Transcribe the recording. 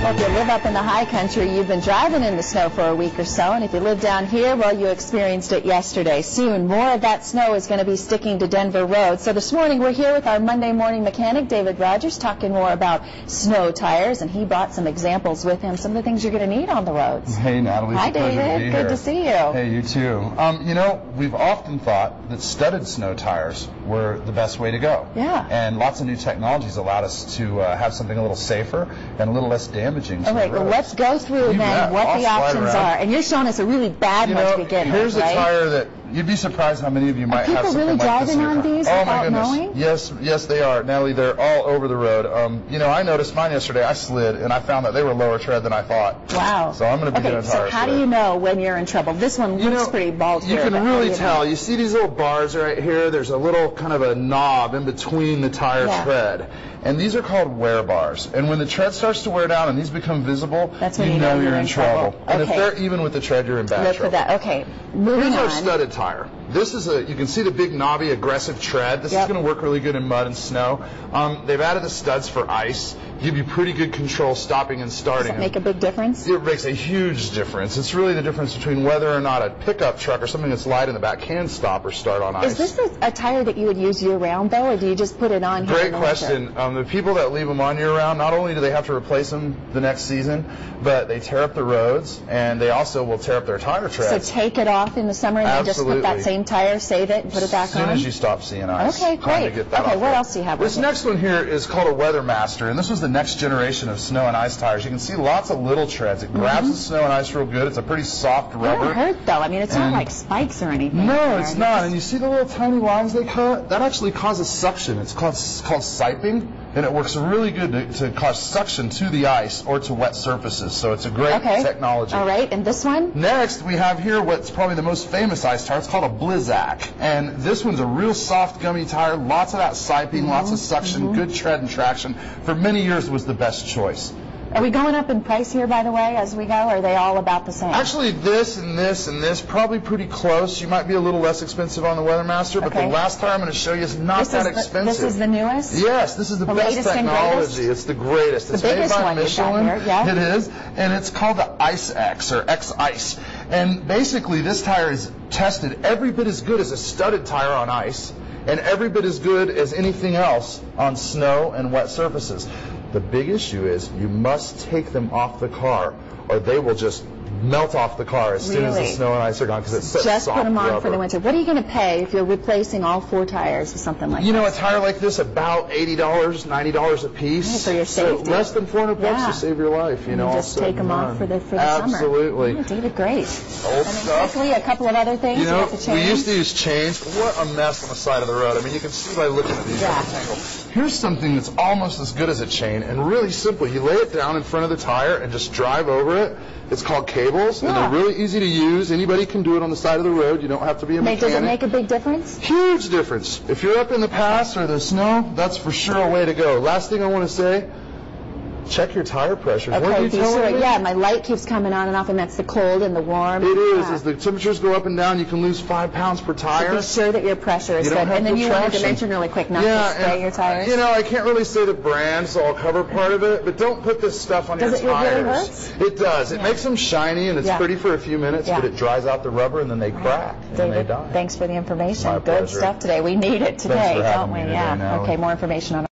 Well, if you live up in the high country, you've been driving in the snow for a week or so, and if you live down here, well, you experienced it yesterday. Soon, more of that snow is going to be sticking to Denver roads. So this morning, we're here with our Monday morning mechanic, David Rogers, talking more about snow tires, and he brought some examples with him, some of the things you're going to need on the roads. Hey, Natalie. Hi, David. Good to see you. Hey, you too. You know, we've often thought that studded snow tires were the best way to go. Yeah. And lots of new technologies allowed us to have something a little safer and a little less damaging. All right, well, let's go through then what the options are. And you're showing us a really bad one to begin with, here's a tire that you'd be surprised how many of you might have something like this. Are people really driving on these without knowing? Yes, they are. Natalie, they're all over the road. You know, I noticed mine yesterday. I slid, and I found that they were lower tread than I thought. Wow. So I'm going to begin a tire. So how do you know when you're in trouble? This one looks pretty bald here. You can really tell. You see these little bars right here? There's a little kind of a knob in between the tire tread. And these are called wear bars. And when the tread starts to wear down and these become visible, that's when you know you're in trouble. And if they're even with the tread, you're in bad trouble. Look for that. Okay, moving on. Here's our studded tire. This is you can see the big knobby aggressive tread. This is going to work really good in mud and snow. They've added the studs for ice. Give you pretty good control stopping and starting. Does it make a big difference? It makes a huge difference. It's really the difference between whether or not a pickup truck or something that's light in the back can stop or start on ice. Is this a tire that you would use year-round, though, or do you just put it on here? Great question. The people that leave them on year-round, not only do they have to replace them the next season, but they tear up the roads, and they also will tear up their tire treads. So take it off in the summer and then just put that same tire, save it, and put it back on? As soon as you stop seeing ice. Okay, great. Okay, what else do you have? This next one here is called a Weathermaster, and this was the next generation of snow and ice tires. You can see lots of little treads. It grabs the snow and ice real good. It's a pretty soft rubber. It doesn't hurt, though. I mean, it's not like spikes or anything. No, it's not. And you see the little tiny lines they cut? That actually causes suction. It's called siping, and it works really good to cause suction to the ice or to wet surfaces. So it's a great technology. All right, and this one? Next, we have here what's probably the most famous ice tire. It's called a Blizzak. And this one's a real soft, gummy tire. Lots of that siping, lots of suction, good tread and traction. For many years, was the best choice. Are we going up in price here, by the way, as we go, or are they all about the same? Actually, this and this and this, probably pretty close. You might be a little less expensive on the Weathermaster, but the last tire I'm going to show you is not that expensive. This is the newest? Yes, this is the best technology. It's the greatest. It's made by Michelin. It is, and it's called the Ice X, or X Ice. And basically, this tire is tested every bit as good as a studded tire on ice, and every bit as good as anything else on snow and wet surfaces. The big issue is you must take them off the car, or they will just melt off the car as soon as the snow and ice are gone, because it's such just soft put them on rubber. For the winter. What are you going to pay if you're replacing all 4 tires with something like that? You know, a tire like this, about $80, $90 a piece. For your safety. So less than $400 to save your life. You know, just take them off for the summer. Absolutely. Oh, David, great. Old stuff. Quickly, a couple of other things. You know, have to change. we used to use chains. What a mess on the side of the road. I mean, you can see by looking at these angles. Here's something that's almost as good as a chain, and really simple. You lay it down in front of the tire and just drive over it. It's called cables, and they're really easy to use. Anybody can do it on the side of the road. You don't have to be a mechanic. Does it make a big difference? Huge difference. If you're up in the pass or the snow, that's for sure a way to go. Last thing I want to say, check your tire pressure. Okay, be sure. Yeah, my light keeps coming on and off, and that's the cold and the warm. It is. As the temperatures go up and down, you can lose 5 pounds per tire. So be sure that your pressure is good. And then you wanted to mention really quick not to spray your tires. You know, I can't really say the brand, so I'll cover part of it, but don't put this stuff on your tires. Does it really hurt? It does. It makes them shiny, and it's pretty for a few minutes, but it dries out the rubber, and then they crack, and they die. Thanks for the information. My Good stuff today. We need it today, don't we? Yeah. Okay, more information on